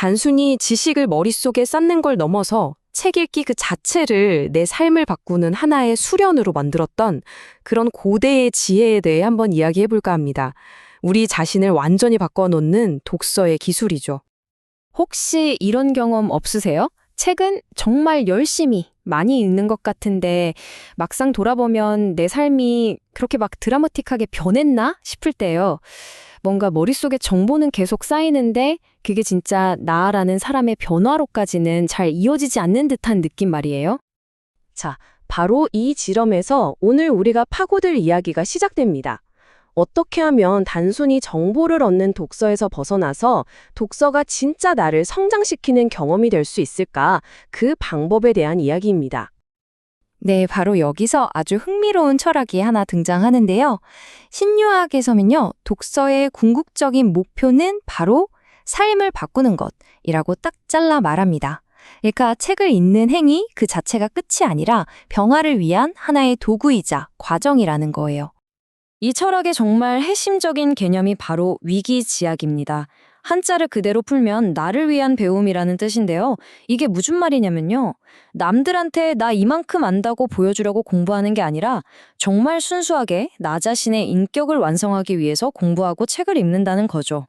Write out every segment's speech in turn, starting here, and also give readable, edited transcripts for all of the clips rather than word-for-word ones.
단순히 지식을 머릿속에 쌓는 걸 넘어서 책 읽기 그 자체를 내 삶을 바꾸는 하나의 수련으로 만들었던 그런 고대의 지혜에 대해 한번 이야기해 볼까 합니다. 우리 자신을 완전히 바꿔놓는 독서의 기술이죠. 혹시 이런 경험 없으세요? 책은 정말 열심히 많이 읽는 것 같은데 막상 돌아보면 내 삶이 그렇게 막 드라마틱하게 변했나 싶을 때요. 뭔가 머릿속에 정보는 계속 쌓이는데 그게 진짜 나라는 사람의 변화로까지는 잘 이어지지 않는 듯한 느낌 말이에요. 자, 바로 이 지점에서 오늘 우리가 파고들 이야기가 시작됩니다. 어떻게 하면 단순히 정보를 얻는 독서에서 벗어나서 독서가 진짜 나를 성장시키는 경험이 될 수 있을까? 그 방법에 대한 이야기입니다. 네, 바로 여기서 아주 흥미로운 철학이 하나 등장하는데요. 신유학에서는요, 독서의 궁극적인 목표는 바로 삶을 바꾸는 것이라고 딱 잘라 말합니다. 그러니까 책을 읽는 행위 그 자체가 끝이 아니라 변화를 위한 하나의 도구이자 과정이라는 거예요. 이 철학의 정말 핵심적인 개념이 바로 위기지학입니다. 한자를 그대로 풀면 나를 위한 배움이라는 뜻인데요. 이게 무슨 말이냐면요. 남들한테 나 이만큼 안다고 보여주려고 공부하는 게 아니라 정말 순수하게 나 자신의 인격을 완성하기 위해서 공부하고 책을 읽는다는 거죠.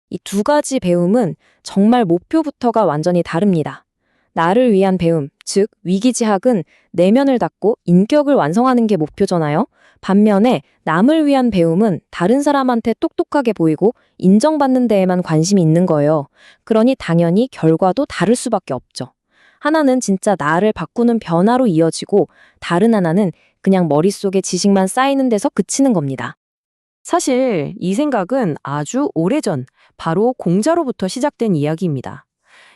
이 두 가지 배움은 정말 목표부터가 완전히 다릅니다. 나를 위한 배움, 즉 위기지학은 내면을 닫고 인격을 완성하는 게 목표잖아요. 반면에 남을 위한 배움은 다른 사람한테 똑똑하게 보이고 인정받는 데에만 관심이 있는 거예요. 그러니 당연히 결과도 다를 수밖에 없죠. 하나는 진짜 나를 바꾸는 변화로 이어지고 다른 하나는 그냥 머릿속에 지식만 쌓이는 데서 그치는 겁니다. 사실 이 생각은 아주 오래전, 바로 공자로부터 시작된 이야기입니다.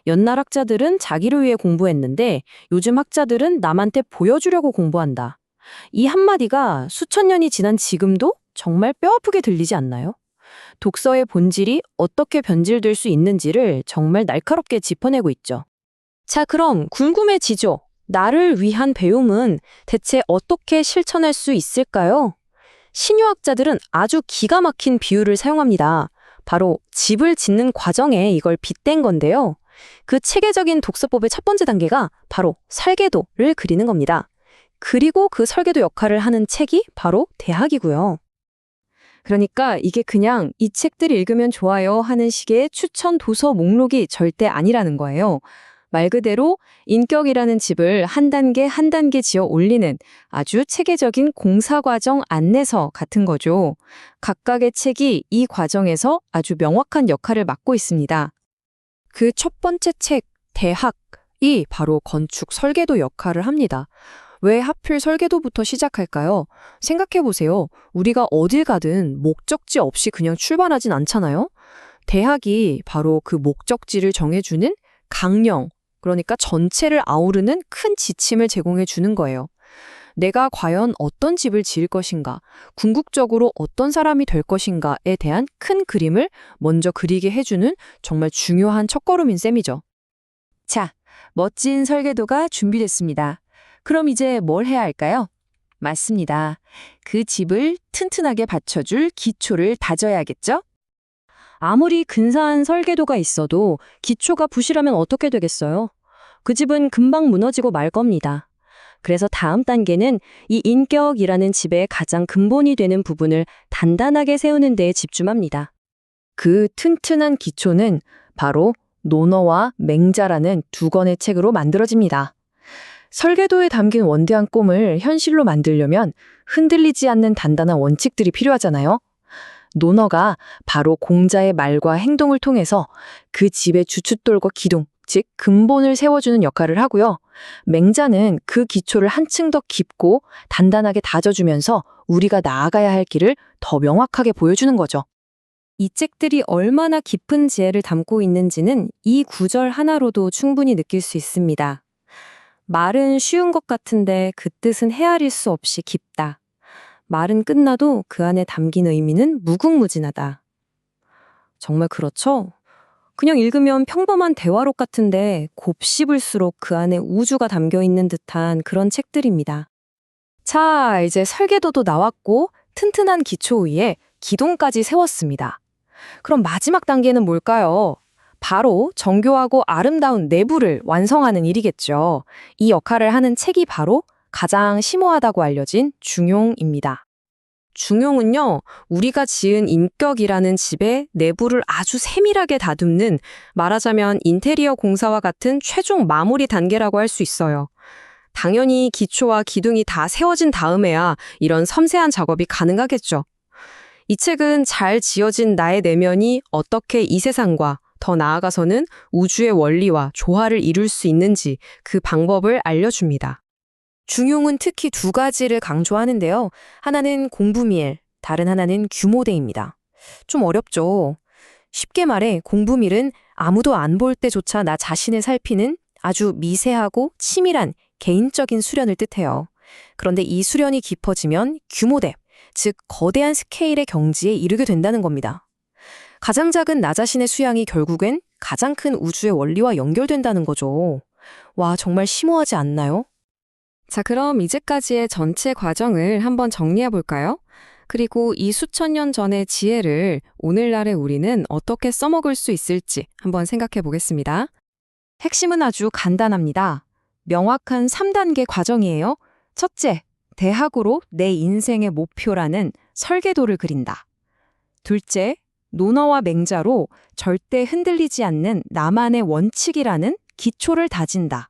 옛날 학자들은 자기를 위해 공부했는데 요즘 학자들은 남한테 보여주려고 공부한다. 이 한마디가 수천 년이 지난 지금도 정말 뼈아프게 들리지 않나요? 독서의 본질이 어떻게 변질될 수 있는지를 정말 날카롭게 짚어내고 있죠. 자, 그럼 궁금해지죠? 나를 위한 배움은 대체 어떻게 실천할 수 있을까요? 신유학자들은 아주 기가 막힌 비유를 사용합니다. 바로 집을 짓는 과정에 이걸 빗댄 건데요. 그 체계적인 독서법의 첫 번째 단계가 바로 설계도를 그리는 겁니다. 그리고 그 설계도 역할을 하는 책이 바로 대학이고요. 그러니까 이게 그냥 이 책들 읽으면 좋아요 하는 식의 추천 도서 목록이 절대 아니라는 거예요. 말 그대로 인격이라는 집을 한 단계 한 단계 지어 올리는 아주 체계적인 공사과정 안내서 같은 거죠. 각각의 책이 이 과정에서 아주 명확한 역할을 맡고 있습니다. 그 첫 번째 책, 대학이 바로 건축 설계도 역할을 합니다. 왜 하필 설계도부터 시작할까요? 생각해보세요. 우리가 어딜 가든 목적지 없이 그냥 출발하진 않잖아요? 대학이 바로 그 목적지를 정해주는 강령, 그러니까 전체를 아우르는 큰 지침을 제공해 주는 거예요. 내가 과연 어떤 집을 지을 것인가, 궁극적으로 어떤 사람이 될 것인가에 대한 큰 그림을 먼저 그리게 해주는 정말 중요한 첫걸음인 셈이죠. 자, 멋진 설계도가 준비됐습니다. 그럼 이제 뭘 해야 할까요? 맞습니다. 그 집을 튼튼하게 받쳐줄 기초를 다져야겠죠? 아무리 근사한 설계도가 있어도 기초가 부실하면 어떻게 되겠어요? 그 집은 금방 무너지고 말 겁니다. 그래서 다음 단계는 이 인격이라는 집의 가장 근본이 되는 부분을 단단하게 세우는 데에 집중합니다. 그 튼튼한 기초는 바로 논어와 맹자라는 두 권의 책으로 만들어집니다. 설계도에 담긴 원대한 꿈을 현실로 만들려면 흔들리지 않는 단단한 원칙들이 필요하잖아요. 논어가 바로 공자의 말과 행동을 통해서 그 집의 주춧돌과 기둥, 즉 근본을 세워주는 역할을 하고요. 맹자는 그 기초를 한층 더 깊고 단단하게 다져주면서 우리가 나아가야 할 길을 더 명확하게 보여주는 거죠. 이 책들이 얼마나 깊은 지혜를 담고 있는지는 이 구절 하나로도 충분히 느낄 수 있습니다. 말은 쉬운 것 같은데 그 뜻은 헤아릴 수 없이 깊다. 말은 끝나도 그 안에 담긴 의미는 무궁무진하다. 정말 그렇죠? 그냥 읽으면 평범한 대화록 같은데 곱씹을수록 그 안에 우주가 담겨 있는 듯한 그런 책들입니다. 자, 이제 설계도도 나왔고 튼튼한 기초 위에 기둥까지 세웠습니다. 그럼 마지막 단계는 뭘까요? 바로 정교하고 아름다운 내부를 완성하는 일이겠죠. 이 역할을 하는 책이 바로 가장 심오하다고 알려진 중용입니다. 중용은요, 우리가 지은 인격이라는 집의 내부를 아주 세밀하게 다듬는, 말하자면 인테리어 공사와 같은 최종 마무리 단계라고 할 수 있어요. 당연히 기초와 기둥이 다 세워진 다음에야 이런 섬세한 작업이 가능하겠죠. 이 책은 잘 지어진 나의 내면이 어떻게 이 세상과 더 나아가서는 우주의 원리와 조화를 이룰 수 있는지 그 방법을 알려줍니다. 중용은 특히 두 가지를 강조하는데요. 하나는 공부밀, 다른 하나는 규모대입니다. 좀 어렵죠? 쉽게 말해 공부밀은 아무도 안 볼 때조차 나 자신을 살피는 아주 미세하고 치밀한 개인적인 수련을 뜻해요. 그런데 이 수련이 깊어지면 규모대, 즉 거대한 스케일의 경지에 이르게 된다는 겁니다. 가장 작은 나 자신의 수양이 결국엔 가장 큰 우주의 원리와 연결된다는 거죠. 와, 정말 심오하지 않나요? 자, 그럼 이제까지의 전체 과정을 한번 정리해 볼까요? 그리고 이 수천 년 전의 지혜를 오늘날의 우리는 어떻게 써먹을 수 있을지 한번 생각해 보겠습니다. 핵심은 아주 간단합니다. 명확한 3단계 과정이에요. 첫째, 대학으로 내 인생의 목표라는 설계도를 그린다. 둘째, 논어와 맹자로 절대 흔들리지 않는 나만의 원칙이라는 기초를 다진다.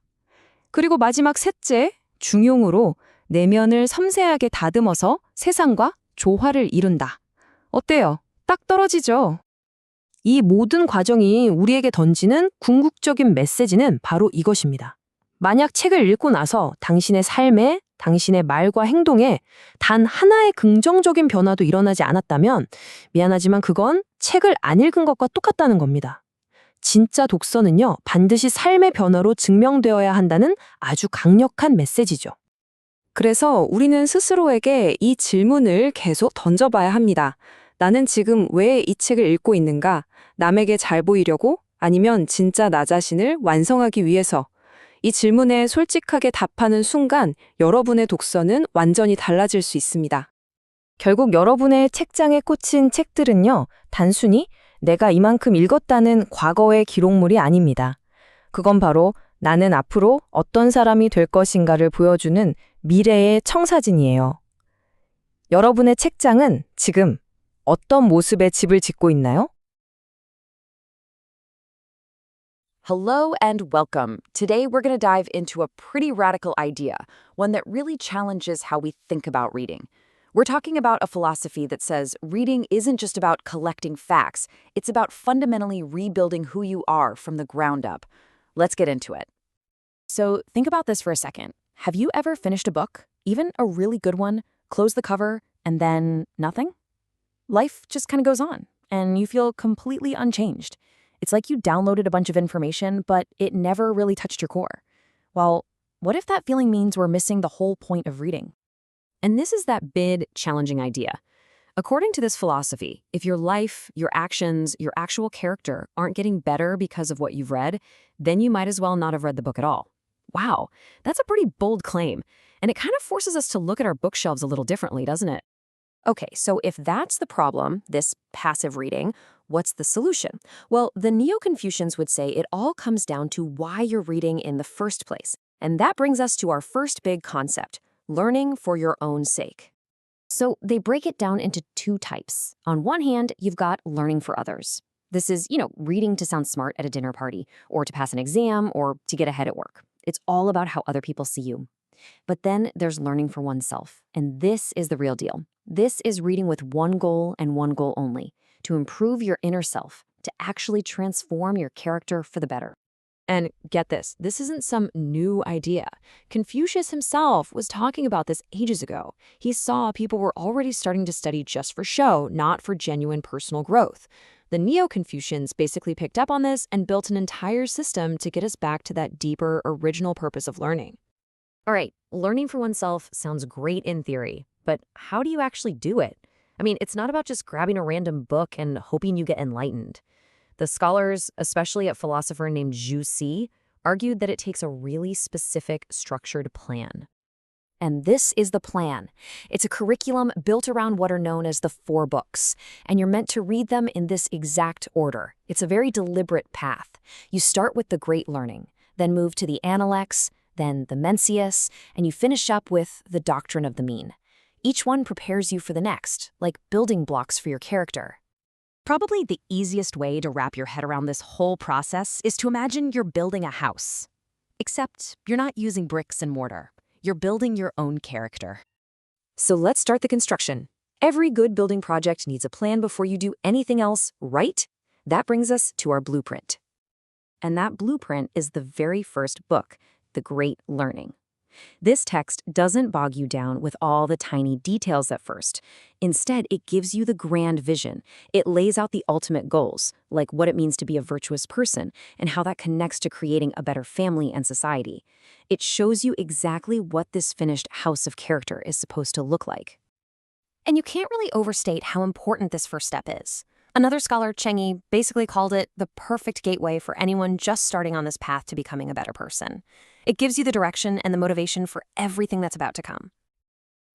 그리고 마지막 셋째, 중용으로 내면을 섬세하게 다듬어서 세상과 조화를 이룬다. 어때요? 딱 떨어지죠? 이 모든 과정이 우리에게 던지는 궁극적인 메시지는 바로 이것입니다. 만약 책을 읽고 나서 당신의 삶에, 당신의 말과 행동에 단 하나의 긍정적인 변화도 일어나지 않았다면 미안하지만 그건 책을 안 읽은 것과 똑같다는 겁니다. 진짜 독서는요, 반드시 삶의 변화로 증명되어야 한다는 아주 강력한 메시지죠. 그래서 우리는 스스로에게 이 질문을 계속 던져봐야 합니다. 나는 지금 왜 이 책을 읽고 있는가? 남에게 잘 보이려고? 아니면 진짜 나 자신을 완성하기 위해서? 이 질문에 솔직하게 답하는 순간 여러분의 독서는 완전히 달라질 수 있습니다. 결국 여러분의 책장에 꽂힌 책들은요, 단순히 내가 이만큼 읽었다는 과거의 기록물이 아닙니다. 그건 바로 나는 앞으로 어떤 사람이 될 것인가를 보여주는 미래의 청사진이에요. 여러분의 책장은 지금 어떤 모습의 집을 짓고 있나요? Hello and welcome. Today we're going to dive into a pretty radical idea, one that really challenges how we think about reading. We're talking about a philosophy that says reading isn't just about collecting facts, it's about fundamentally rebuilding who you are from the ground up. Let's get into it. So think about this for a second. Have you ever finished a book, even a really good one, close the cover, and then nothing? Life just kind of goes on, and you feel completely unchanged. It's like you downloaded a bunch of information, but it never really touched your core. Well, what if that feeling means we're missing the whole point of reading? And this is that big, challenging idea. According to this philosophy, if your life, your actions, your actual character aren't getting better because of what you've read, then you might as well not have read the book at all. Wow, that's a pretty bold claim, and it kind of forces us to look at our bookshelves a little differently, doesn't it? Okay, so if that's the problem, this passive reading, what's the solution? Well, the Neo-Confucians would say it all comes down to why you're reading in the first place. And that brings us to our first big concept, learning for your own sake. So they break it down into two types. On one hand, you've got learning for others. This is, reading to sound smart at a dinner party, or to pass an exam, or to get ahead at work. It's all about how other people see you. But then there's learning for oneself, and this is the real deal. This is reading with one goal and one goal only, to improve your inner self, to actually transform your character for the better. And get this isn't some new idea. Confucius himself was talking about this ages ago. He saw people were already starting to study just for show, not for genuine personal growth. The Neo-Confucians basically picked up on this and built an entire system to get us back to that deeper, original purpose of learning. All right, learning for oneself sounds great in theory, but how do you actually do it? I mean, it's not about just grabbing a random book and hoping you get enlightened. The scholars, especially a philosopher named Zhu Xi, argued that it takes a really specific, structured plan. And this is the plan. It's a curriculum built around what are known as the 4 books, and you're meant to read them in this exact order. It's a very deliberate path. You start with the Great Learning, then move to the Analects, then the Mencius, and you finish up with the Doctrine of the Mean. Each one prepares you for the next, like building blocks for your character. Probably the easiest way to wrap your head around this whole process is to imagine you're building a house. Except you're not using bricks and mortar. You're building your own character. So let's start the construction. Every good building project needs a plan before you do anything else, right? That brings us to our blueprint. And that blueprint is the very first book, The Great Learning. This text doesn't bog you down with all the tiny details at first. Instead, it gives you the grand vision. It lays out the ultimate goals, like what it means to be a virtuous person and how that connects to creating a better family and society. It shows you exactly what this finished house of character is supposed to look like. And you can't really overstate how important this first step is. Another scholar, Cheng Yi, basically called it the perfect gateway for anyone just starting on this path to becoming a better person. It gives you the direction and the motivation for everything that's about to come.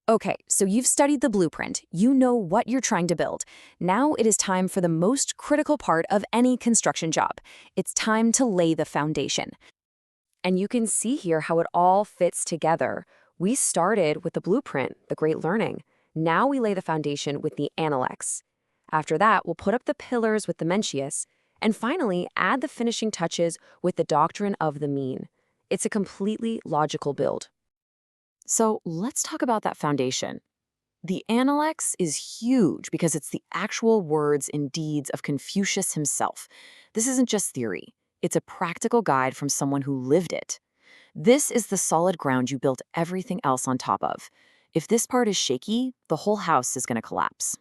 Okay, so you've studied the blueprint. You know what you're trying to build. Now it is time for the most critical part of any construction job. It's time to lay the foundation. And you can see here how it all fits together. We started with the blueprint, the Great Learning. Now we lay the foundation with the Analects. After that, we'll put up the pillars with the Mencius, and finally add the finishing touches with the Doctrine of the Mean. It's a completely logical build. So let's talk about that foundation. The Analects is huge because it's the actual words and deeds of Confucius himself. This isn't just theory. It's a practical guide from someone who lived it. This is the solid ground you built everything else on top of. If this part is shaky, the whole house is going to collapse.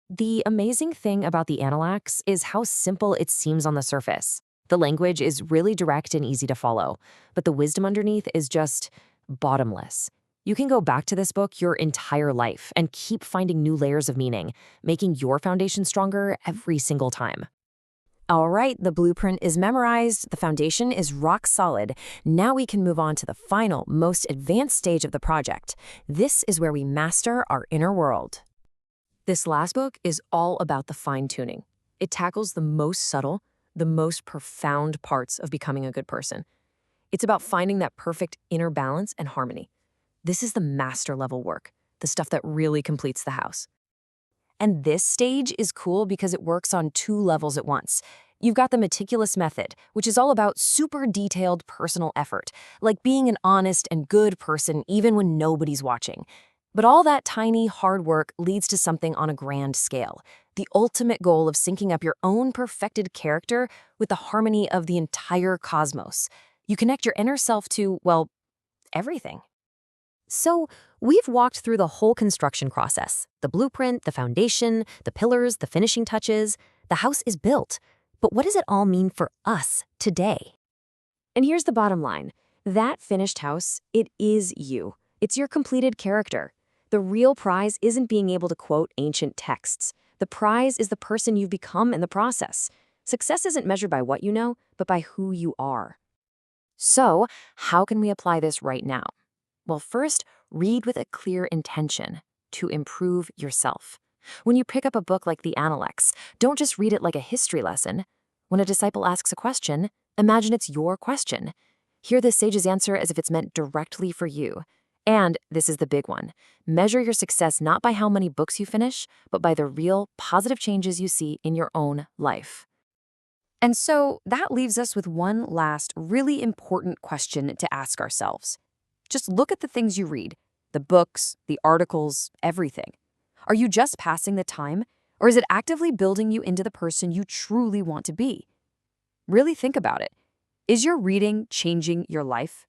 The amazing thing about the Analects is how simple it seems on the surface. The language is really direct and easy to follow, but the wisdom underneath is just bottomless. You can go back to this book your entire life and keep finding new layers of meaning, making your foundation stronger every single time. All right, the blueprint is memorized, the foundation is rock solid. Now we can move on to the final, most advanced stage of the project. This is where we master our inner world. This last book is all about the fine-tuning. It tackles the most subtle, the most profound parts of becoming a good person. It's about finding that perfect inner balance and harmony. This is the master-level work, the stuff that really completes the house. And this stage is cool because it works on 2 levels at once. You've got the meticulous method, which is all about super detailed personal effort, like being an honest and good person even when nobody's watching. But all that tiny, hard work leads to something on a grand scale, the ultimate goal of syncing up your own perfected character with the harmony of the entire cosmos. You connect your inner self to, well, everything. So, we've walked through the whole construction process. The blueprint, the foundation, the pillars, the finishing touches. The house is built. But what does it all mean for us today? And here's the bottom line. That finished house, it is you. It's your completed character. The real prize isn't being able to quote ancient texts. The prize is the person you've become in the process. Success isn't measured by what you know, but by who you are. So, how can we apply this right now? Well, first, read with a clear intention to improve yourself. When you pick up a book like the Analects, don't just read it like a history lesson. When a disciple asks a question, imagine it's your question. Hear the sage's answer as if it's meant directly for you. And this is the big one. Measure your success not by how many books you finish, but by the real positive changes you see in your own life. And so that leaves us with one last really important question to ask ourselves. Just look at the things you read, the books, the articles, everything. Are you just passing the time, or is it actively building you into the person you truly want to be? Really think about it. Is your reading changing your life?